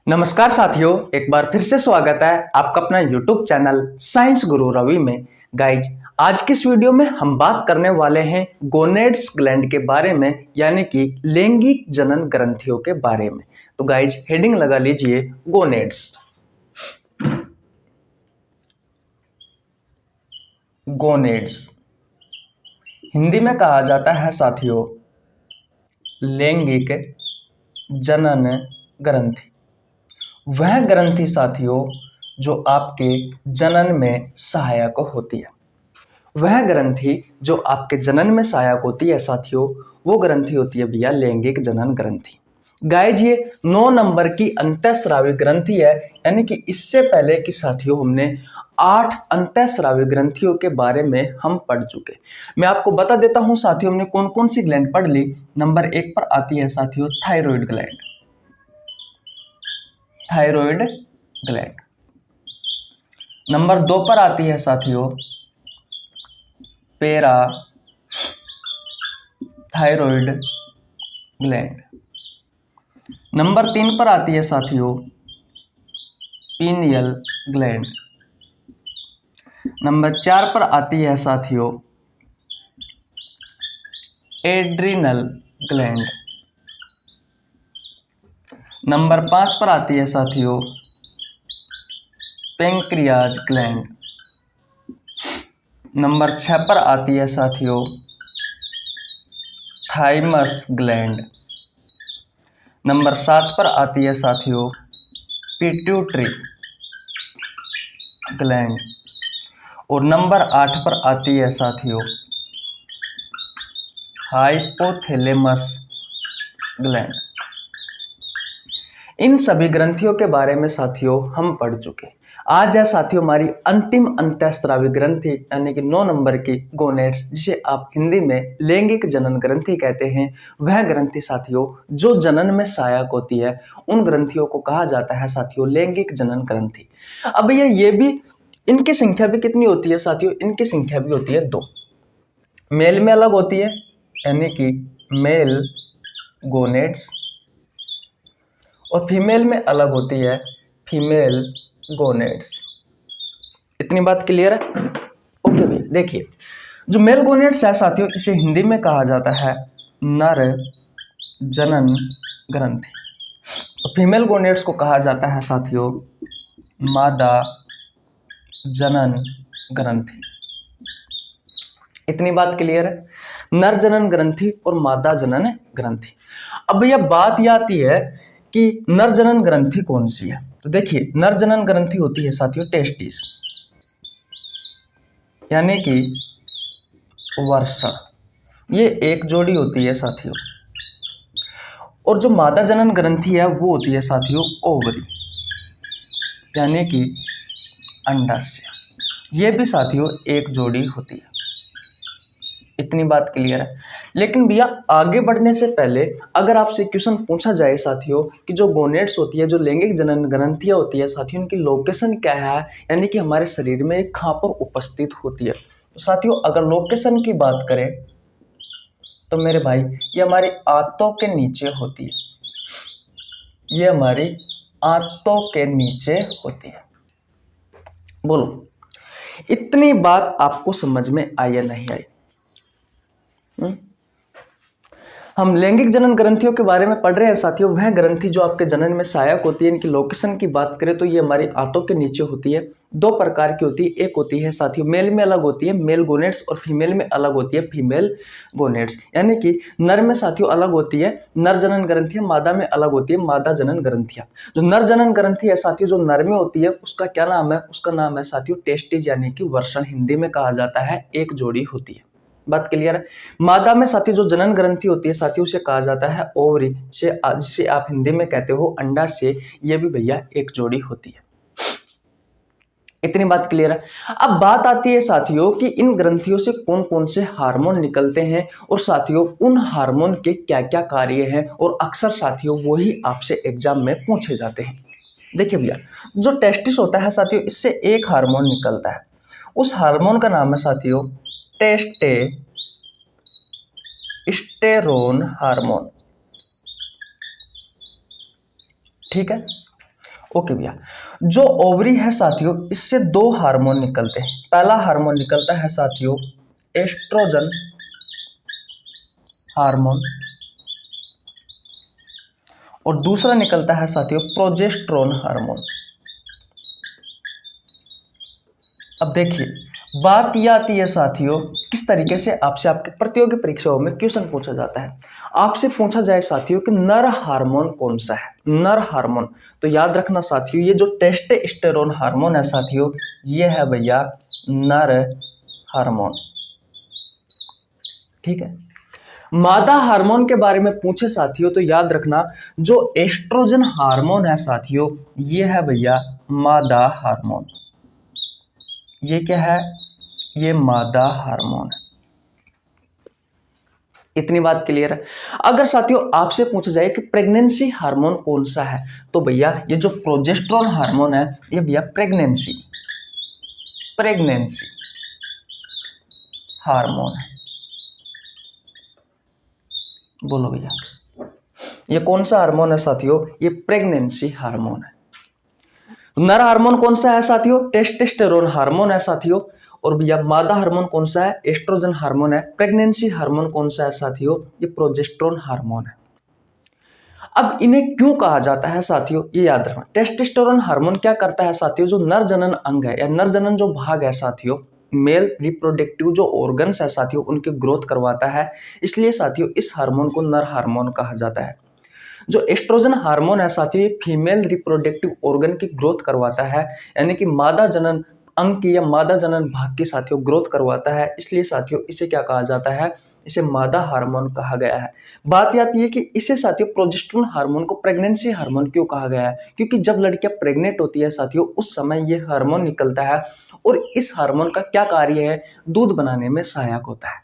नमस्कार साथियों, एक बार फिर से स्वागत है आपका अपना YouTube चैनल साइंस गुरु रवि में। गाइज, आज की इस वीडियो में हम बात करने वाले हैं गोनेड्स ग्लैंड के बारे में, यानी कि लैंगिक जनन ग्रंथियों के बारे में। तो गाइज, हेडिंग लगा लीजिए गोनेड्स। गोनेड्स हिंदी में कहा जाता है साथियों लैंगिक जनन ग्रंथि। वह ग्रंथि साथियों जो आपके जनन में सहायक होती है। वह ग्रंथि जो आपके जनन में सहायक होती है साथियों, वो ग्रंथि होती है भैया लैंगिक जनन ग्रंथि। गाइज, ये 9 नंबर की अंतःस्रावी ग्रंथि है, यानी कि इससे पहले कि साथियों हमने 8 अंतःस्रावी ग्रंथियों के बारे में हम पढ़ चुके। मैं आपको बता देता हूं साथियों हमने कौन कौन सी ग्लैंड पढ़ ली। नंबर 1 पर आती है साथियों thyroid gland. Thyroid gland. Number 2 पर आती है साथियों पैरा थायराइड ग्लैंड। नंबर 3 पर आती है साथियों पीनियल ग्लैंड। नंबर 4 पर आती है साथियों एड्रिनल ग्लैंड। नंबर 5 पर आती है साथियों पैंक्रियाज ग्लैंड। नंबर 6 पर आती है साथियों थाइमस ग्लैंड। नंबर 7 पर आती है साथियों पिट्यूटरी ग्लैंड। और नंबर 8 पर आती है साथियों हाइपोथैलेमस ग्लैंड। इन सभी ग्रंथियों के बारे में साथियों हम पढ़ चुके। आज है साथियों हमारी अंतिम अंतःस्रावी ग्रंथि, यानी कि 9 नंबर की गोनेड्स, जिसे आप हिंदी में लैंगिक जनन ग्रंथि कहते हैं। वह ग्रंथि साथियों जो जनन में सहायक होती है, उन ग्रंथियों को कहा जाता है साथियों लैंगिक जनन ग्रंथि। अब ये भी इनकी संख्या भी कितनी होती है साथियों? इनकी संख्या भी होती है 2। मेल में अलग होती है, यानी कि मेल गोनेड्स, और फीमेल में अलग होती है फीमेल गोनेड्स। इतनी बात क्लियर है? ओके भैया, देखिए जो मेल गोनेड्स है साथियों, इसे हिंदी में कहा जाता है नर जनन ग्रंथि, और फीमेल गोनेड्स को कहा जाता है साथियों मादा जनन ग्रंथि। इतनी बात क्लियर है? नर जनन ग्रंथि और मादा जनन ग्रंथि। अब भैया बात यह आती है कि नर जनन ग्रंथि कौन सी है। तो देखिए नर जनन ग्रंथि होती है साथियों टेस्टिस, यानी कि वृषण। ये एक जोड़ी होती है साथियों। और जो मादा जनन ग्रंथि है वो होती है साथियों ओवरी, यानी कि अंडाशय। ये भी साथियों एक जोड़ी होती है। इतनी बात क्लियर है? लेकिन भैया आगे बढ़ने से पहले अगर आपसे क्वेश्चन पूछा जाए साथियों कि जो गोनेड्स होती है, जो लैंगिक जनन ग्रंथियां होती है साथियों, उनकी लोकेशन क्या है, यानी कि हमारे शरीर में कहाँ पर उपस्थित होती है। तो साथियों अगर लोकेशन की बात करें तो मेरे भाई ये हमारी आंतों के नीचे होती है। ये हमारी आंतों के नीचे होती है। बोलो इतनी बात आपको समझ में आई या नहीं आई? हम लैंगिक जनन ग्रंथियों के बारे में पढ़ रहे हैं साथियों। वह ग्रंथि जो आपके जनन में सहायक होती है, इनकी लोकेशन की बात करें तो ये हमारी आंतों के नीचे होती है। 2 प्रकार की होती है। एक होती है साथियों मेल में अलग होती है मेल गोनेड्स, और फीमेल में अलग होती है फीमेल गोनेड्स। यानी कि नर में साथियों अलग होती है नर जनन ग्रंथियां, मादा में अलग होती है मादा जनन ग्रंथियां। जो नर जनन ग्रंथि है साथियों जो नर में होती है उसका क्या नाम है? उसका नाम है साथियों टेस्टिस, यानी कि वृषण हिंदी में कहा जाता है। एक जोड़ी होती है। बात क्लियर है? मादा में साथियों जो जनन ग्रंथि होती है साथियों उसे कहा जाता है ओवरी, जिसे आप हिंदी में कहते हो अंडाशय। ये भी भैया एक जोड़ी होती है। इतनी बात क्लियर है? अब बात आती है साथियों कि इन ग्रंथियों से कौन कौन से हार्मोन निकलते हैं, और साथियों उन हार्मोन के क्या क्या कार्य हैं, और अक्सर साथियों वही आपसे एग्जाम में पूछे जाते हैं। देखिए भैया जो टेस्टिस होता है साथियों, इससे एक हार्मोन निकलता है। उस हार्मोन का नाम है साथियों टेस्टेस्टेरोन हार्मोन। ठीक है? ओके भैया, जो ओवरी है साथियों, इससे दो हार्मोन निकलते हैं। पहला हार्मोन निकलता है साथियों एस्ट्रोजन हार्मोन, और दूसरा निकलता है साथियों प्रोजेस्टेरोन हार्मोन। अब देखिए, बात यह आती है साथियों, किस तरीके से आपसे आपके प्रतियोगी परीक्षाओं में क्वेश्चन पूछा जाता है। आपसे पूछा जाए साथियों कि नर हार्मोन कौन सा है, नर हार्मोन, तो याद रखना साथियों, ये जो टेस्टोस्टेरोन हार्मोन है साथियों, ये है भैया नर हार्मोन। ठीक है। मादा हार्मोन के बारे में पूछे साथियों तो याद रखना, जो एस्ट्रोजन हार्मोन है साथियों, ये है भैया मादा हार्मोन। ये क्या है, ये मादा हार्मोन है। इतनी बात क्लियर है। अगर साथियों आपसे पूछा जाए कि प्रेगनेंसी हार्मोन कौन सा है, तो भैया ये जो प्रोजेस्टेरोन हार्मोन है, ये भैया प्रेगनेंसी हार्मोन है। बोलो भैया, ये कौन सा हार्मोन है साथियों, ये प्रेगनेंसी हार्मोन है। नर हार्मोन कौन सा है साथियों, टेस्टोस्टेरोन हार्मोन है साथियों। और भैया मादा हार्मोन कौन सा है, एस्ट्रोजन हार्मोन है। प्रेगनेंसी हार्मोन कौन सा है साथियों, ये प्रोजेस्टेरोन हार्मोन है। अब इन्हें क्यों कहा जाता है साथियों, ये याद रखना। टेस्टोस्टेरोन हार्मोन क्या करता है साथियों, जो नर जनन अंग है या नर जनन जो भाग है साथियों, मेल रिप्रोडक्टिव जो ऑर्गन्स है साथियों, उनकी ग्रोथ करवाता है। इसलिए साथियों इस हार्मोन को नर हार्मोन कहा जाता है। जो एस्ट्रोजन हार्मोन है साथियों, ये फीमेल रिप्रोडक्टिव ऑर्गन की ग्रोथ करवाता है, यानी कि मादा जनन अंग की या मादा जनन भाग की साथियों ग्रोथ करवाता है। इसलिए साथियों इसे क्या कहा जाता है, इसे मादा हार्मोन कहा गया है। बात आती है कि इसे साथियों प्रोजेस्टेरोन हार्मोन को प्रेगनेंसी हार्मोन क्यों कहा गया है, क्योंकि जब लड़कियां प्रेग्नेंट होती है साथियों, उस समय ये हार्मोन निकलता है, और इस हार्मोन का क्या कार्य है, दूध बनाने में सहायक होता है।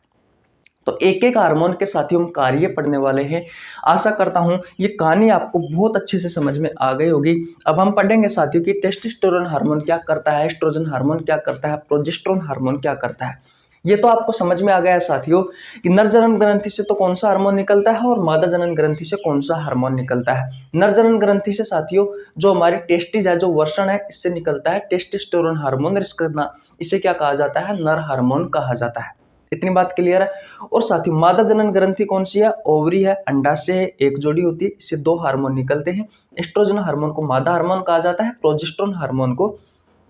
तो एक एक हार्मोन के साथियों हम कार्य पढ़ने वाले हैं। आशा करता हूं ये कहानी आपको बहुत अच्छे से समझ में आ गई होगी। अब हम पढ़ेंगे साथियों कि टेस्टोस्टेरोन हार्मोन क्या करता है, एस्ट्रोजन हार्मोन क्या करता है, प्रोजेस्टेरोन हार्मोन क्या करता है। ये तो आपको समझ में आ गया है साथियों कि नर जनन ग्रंथि से तो कौन सा हार्मोन निकलता है और मादा जनन ग्रंथि से कौन सा हार्मोन निकलता है। नर जनन ग्रंथि से साथियों जो हमारी टेस्टिस है, जो वर्षण है, इससे निकलता है टेस्टोस्टेरोन हार्मोन। इसे क्या कहा जाता है, नर हार्मोन कहा जाता है। इतनी बात क्लियर है। और साथियों मादा जनन ग्रंथि कौन सी है, ओवरी है, अंडाशय है, एक जोड़ी होती है, इससे दो हार्मोन निकलते हैं। एस्ट्रोजन हार्मोन को मादा हार्मोन कहा जाता है, प्रोजेस्टेरोन हार्मोन को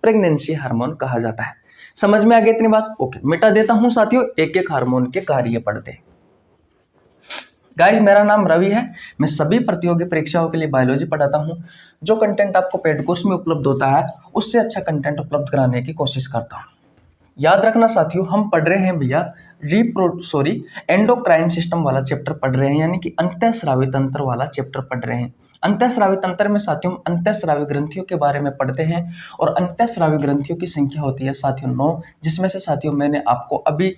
प्रेगनेंसी हार्मोन कहा जाता है। समझ में आ गई इतनी बात, ओके। मिटा देता हूं साथियों, एक एक हार्मोन के कार्य पढ़ते हैं। गाइस मेरा नाम रवि है, मैं सभी प्रतियोगी परीक्षाओं के लिए बायोलॉजी पढ़ाता हूं। जो कंटेंट आपको पेड कोर्स में उपलब्ध होता है, उससे अच्छा कंटेंट उपलब्ध कराने की कोशिश करता हूं। याद रखना साथियों, हम पढ़ रहे हैं भैया एंडोक्राइन सिस्टम वाला चैप्टर पढ़ रहे हैं, यानी कि अंतःस्रावी तंत्र वाला चैप्टर पढ़ रहे हैं। अंतःस्रावी तंत्र में साथियों हम अंतःस्रावी ग्रंथियों के बारे में पढ़ते हैं, और अंतःस्रावी ग्रंथियों की संख्या होती है साथियों 9, जिसमें से साथियों मैंने आपको अभी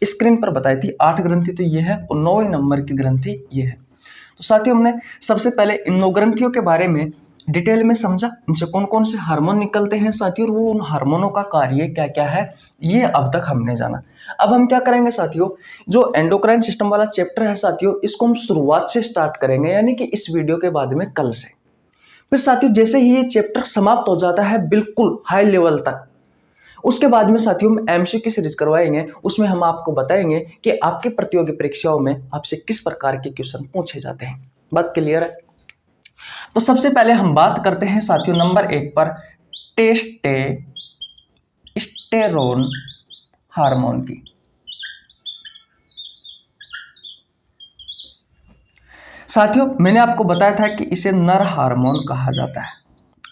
स्क्रीन पर बताई थी 8 ग्रंथि तो ये है, और 9वें नंबर की ग्रंथि ये है। तो साथियों हमने सबसे पहले इन 9 ग्रंथियों के बारे में डिटेल में समझा, इनसे कौन कौन से हार्मोन निकलते हैं साथियों, और वो उन हार्मोनों का कार्य क्या क्या है, ये अब तक हमने जाना। अब हम क्या करेंगे साथियों, जो एंडोक्राइन सिस्टम वाला चैप्टर है साथियों, इसको हम शुरुआत से स्टार्ट करेंगे, यानी कि इस वीडियो के बाद में कल से। फिर साथियों जैसे ही ये चैप्टर समाप्त हो जाता है बिल्कुल हाई लेवल तक, उसके बाद में साथियों हम एमसीक्यू सीरीज करवाएंगे। उसमें हम आपको बताएंगे कि आपके प्रतियोगी परीक्षाओं में आपसे किस प्रकार के क्वेश्चन पूछे जाते हैं। बात क्लियर है। तो सबसे पहले हम बात करते हैं साथियों नंबर 1 पर टेस्टोस्टेरोन हार्मोन की। साथियों मैंने आपको बताया था कि इसे नर हार्मोन कहा जाता है।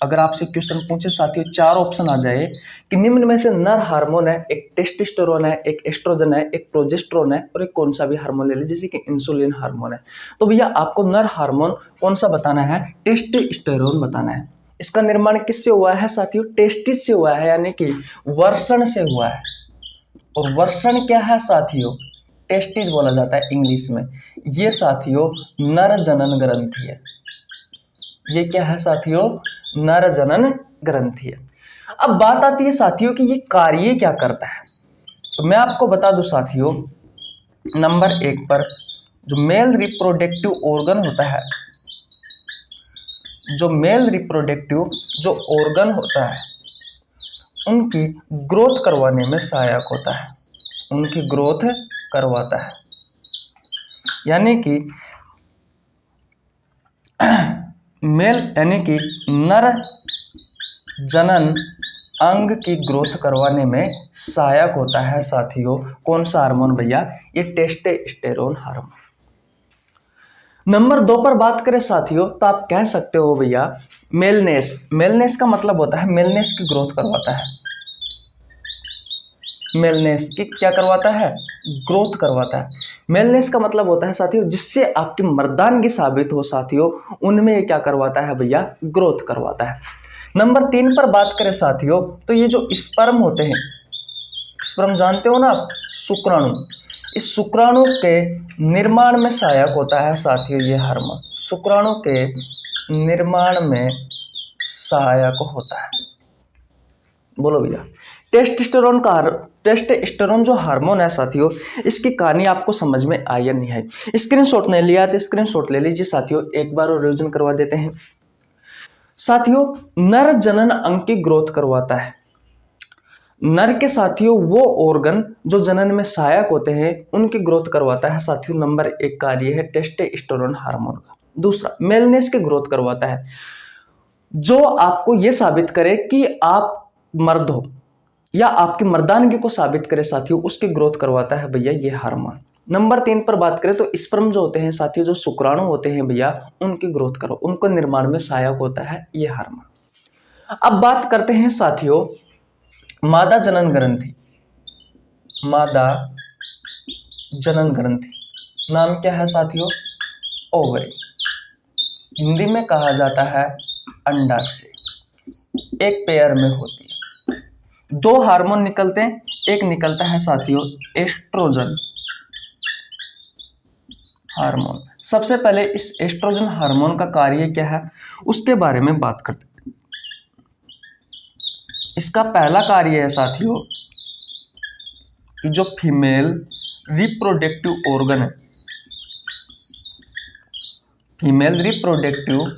अगर आपसे क्वेश्चन पूछे साथियों, 4 ऑप्शन आ जाए कि निम्न में से नर हार्मोन है, एक टेस्टोस्टेरोन है, एक एस्ट्रोजन है, एक प्रोजेस्टेरोन है, और एक कौन सा भी हार्मोन ले लीजिए जैसे कि इंसुलिन हार्मोन है, तो भैया आपको नर हार्मोन कौन सा बताना है, टेस्टोस्टेरोन बताना है। इसका निर्माण किससे हुआ है साथियों, टेस्टिस से हुआ है, यानी कि वर्षण से हुआ है। और वर्षण क्या है साथियों, टेस्टिस बोला जाता है इंग्लिश में। ये साथियों नर जनन ग्रंथि है। ये क्या है साथियों, नर जनन ग्रंथि है। अब बात आती है साथियों कि ये कार्य क्या करता है, तो मैं आपको बता दूं साथियों नंबर 1 पर जो मेल रिप्रोडक्टिव ऑर्गन होता है, जो मेल रिप्रोडक्टिव जो ऑर्गन होता है उनकी ग्रोथ करवाने में सहायक होता है, उनकी ग्रोथ करवाता है। यानी कि मेल यानी कि नर जनन अंग की ग्रोथ करवाने में सहायक होता है साथियों। कौन सा हार्मोन भैया? ये टेस्टोस्टेरोन हार्मोन। नंबर 2 पर बात करें साथियों तो आप कह सकते हो भैया मेलनेस। मेलनेस का मतलब होता है मेलनेस की ग्रोथ करवाता है। मेलनेस की क्या करवाता है? ग्रोथ करवाता है। मेलनेस का मतलब होता है साथियों जिससे आपकी मर्दानगी साबित हो साथियों, उनमें ये क्या करवाता है भैया? ग्रोथ करवाता है। नंबर 3 पर बात करें साथियों तो ये जो स्पर्म होते हैं, स्पर्म जानते हो ना आप, शुक्राणु, इस शुक्राणु के निर्माण में सहायक होता है साथियों ये हार्मोन, शुक्राणु के निर्माण में सहायक होता है। बोलो भैया। टेस्टोस्टेरोन जो हार्मोन है साथियों, इसकी कहानी आपको समझ में आई या नहीं आई? स्क्रीनशॉट नहीं लिया तो स्क्रीनशॉट ले लीजिए साथियों, एक बार और रिवीजन करवा देते हैं साथियों। नर जनन अंग की ग्रोथ करवाता है। नर के साथियों वो ऑर्गन जो जनन में सहायक होते हैं उनकी ग्रोथ करवाता है साथियों। नंबर 1 कार्य है टेस्टोस्टेरोन हार्मोन का। दूसरा मेलनेस की ग्रोथ करवाता है, जो आपको यह साबित करे कि आप मर्द हो या आपकी मर्दानगी को साबित करे साथियों, उसकी ग्रोथ करवाता है भैया ये हार्मोन। नंबर 3 पर बात करें तो स्पर्म जो होते हैं साथियों, जो शुक्राणु होते हैं भैया, उनकी ग्रोथ करो, उनको निर्माण में सहायक होता है ये हार्मोन। अब बात करते हैं साथियों मादा जनन ग्रंथि। मादा जनन ग्रंथि नाम क्या है साथियों? ओवरी। हिंदी में कहा जाता है अंडाशय। एक पेयर में होती है, 2 हार्मोन निकलते हैं। एक निकलता है साथियों एस्ट्रोजन हार्मोन। सबसे पहले इस एस्ट्रोजन हार्मोन का कार्य क्या है उसके बारे में बात करते हैं। इसका पहला कार्य है साथियों कि जो फीमेल रिप्रोडक्टिव ऑर्गन है, फीमेल रिप्रोडक्टिव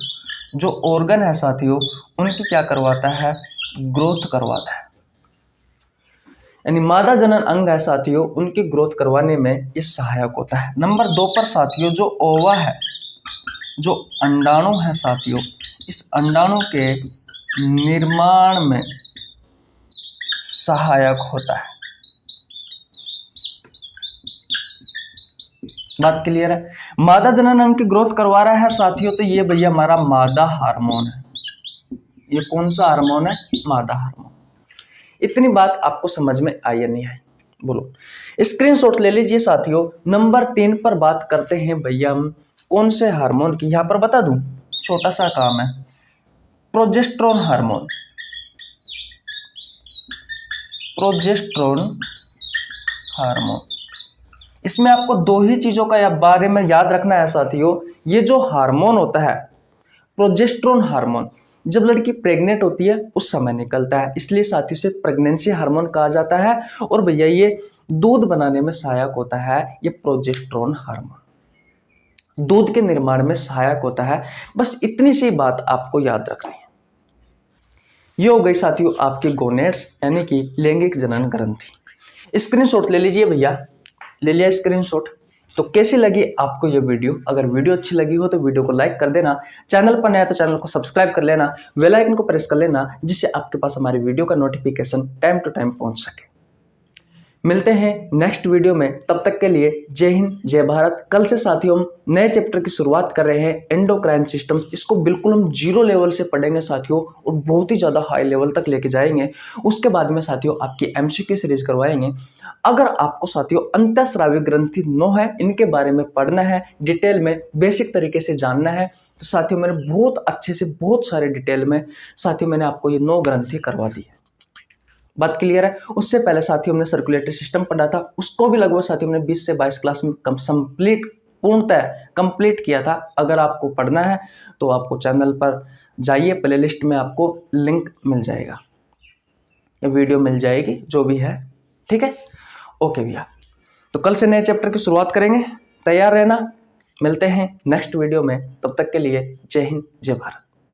जो ऑर्गन है साथियों, उनकी क्या करवाता है? ग्रोथ करवाता है। यानी मादा जनन अंग है साथियों, उनकी ग्रोथ करवाने में ये सहायक होता है। नंबर 2 पर साथियों जो ओवा है, जो अंडाणु है साथियों, इस अंडाणु के निर्माण में सहायक होता है। बात क्लियर है? मादा जनन अंग की ग्रोथ करवा रहा है साथियों, तो ये भैया हमारा मादा हार्मोन है। ये कौन सा हार्मोन है? मादा हार्मोन। इतनी बात आपको समझ में आई या नहीं आई? बोलो। स्क्रीनशॉट ले लीजिए साथियों। नंबर 3 पर बात करते हैं भैया हम कौन से हार्मोन की, यहां पर बता दूं, छोटा सा काम है, प्रोजेस्टेरोन हार्मोन। प्रोजेस्टेरोन हार्मोन, इसमें आपको 2 ही चीजों का बारे में याद रखना है साथियों। ये जो हार्मोन होता है प्रोजेस्टेरोन हार्मोन, जब लड़की प्रेग्नेंट होती है उस समय निकलता है, इसलिए साथियों से प्रेगनेंसी हार्मोन कहा जाता है। और भैया ये दूध बनाने में सहायक होता है ये प्रोजेस्टेरोन हार्मोन, दूध के निर्माण में सहायक होता है। बस इतनी सी बात आपको याद रखनी है। ये हो गई साथियों आपकी गोनेड्स यानी कि लैंगिक जनन ग्रंथि। स्क्रीनशॉट ले लीजिए भैया, ले लिया स्क्रीनशॉट। तो कैसी लगी आपको ये वीडियो? अगर वीडियो अच्छी लगी हो तो वीडियो को लाइक कर देना, चैनल पर नया तो चैनल को सब्सक्राइब कर लेना, बेल आइकन को प्रेस कर लेना, जिससे आपके पास हमारी वीडियो का नोटिफिकेशन टाइम टू टाइम पहुंच सके। मिलते हैं नेक्स्ट वीडियो में, तब तक के लिए जय हिंद जय भारत। कल से साथियों हम नए चैप्टर की शुरुआत कर रहे हैं, एंडोक्राइन सिस्टम। इसको बिल्कुल हम 0 लेवल से पढ़ेंगे साथियों और बहुत ही ज़्यादा हाई लेवल तक लेके जाएंगे। उसके बाद में साथियों आपकी MCQ सीरीज करवाएंगे। अगर आपको साथियों अंतःस्रावी ग्रंथि 9 है, इनके बारे में पढ़ना है, डिटेल में बेसिक तरीके से जानना है, तो साथियों मैंने बहुत अच्छे से बहुत सारे डिटेल में साथियों मैंने आपको ये 9 ग्रंथि करवा दी है। बात क्लियर है? उससे पहले साथियों हमने सर्कुलेटरी सिस्टम पढ़ा था, उसको भी लगभग साथियों हमने 20 से 22 क्लास में पूर्णतः कंप्लीट किया था। अगर आपको पढ़ना है तो आपको चैनल पर जाइए, प्लेलिस्ट में आपको लिंक मिल जाएगा या वीडियो मिल जाएगी, जो भी है। ठीक है, ओके भैया। तो कल से नए चैप्टर की शुरुआत करेंगे, तैयार रहना। मिलते हैं नेक्स्ट वीडियो में, तब तक के लिए जय हिंद जय भारत।